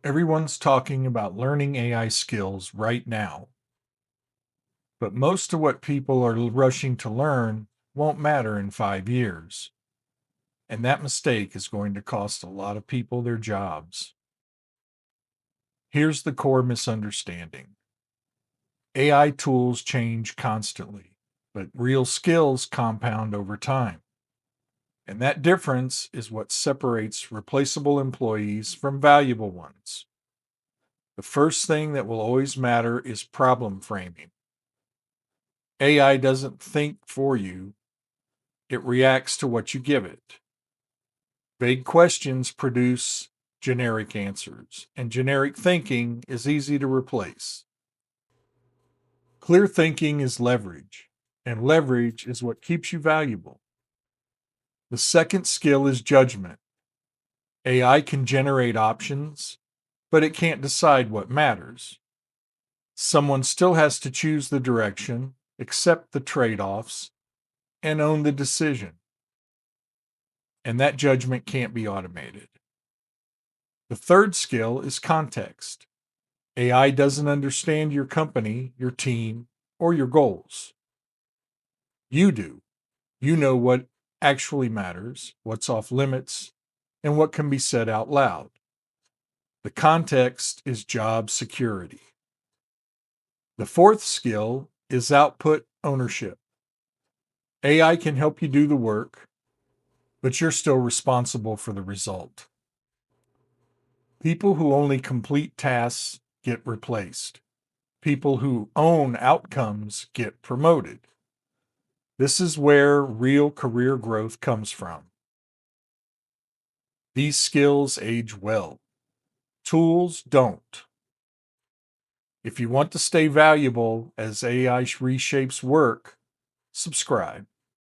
Everyone's talking about learning AI skills right now, but most of what people are rushing to learn won't matter in 5 years. And that mistake is going to cost a lot of people their jobs. Here's the core misunderstanding: AI tools change constantly, but real skills compound over time. And that difference is what separates replaceable employees from valuable ones. The first thing that will always matter is problem framing. AI doesn't think for you, it reacts to what you give it. Vague questions produce generic answers, and generic thinking is easy to replace. Clear thinking is leverage, and leverage is what keeps you valuable. The second skill is judgment. AI can generate options, but it can't decide what matters. Someone still has to choose the direction, accept the trade offs, and own the decision. And that judgment can't be automated. The third skill is context. AI doesn't understand your company, your team, or your goals. You do. You know what actually matters, what's off limits, and what can be said out loud. The context is job security. The fourth skill is output ownership. AI can help you do the work, but you're still responsible for the result. People who only complete tasks get replaced. People who own outcomes get promoted. This is where real career growth comes from. These skills age well. Tools don't. If you want to stay valuable as AI reshapes work, subscribe.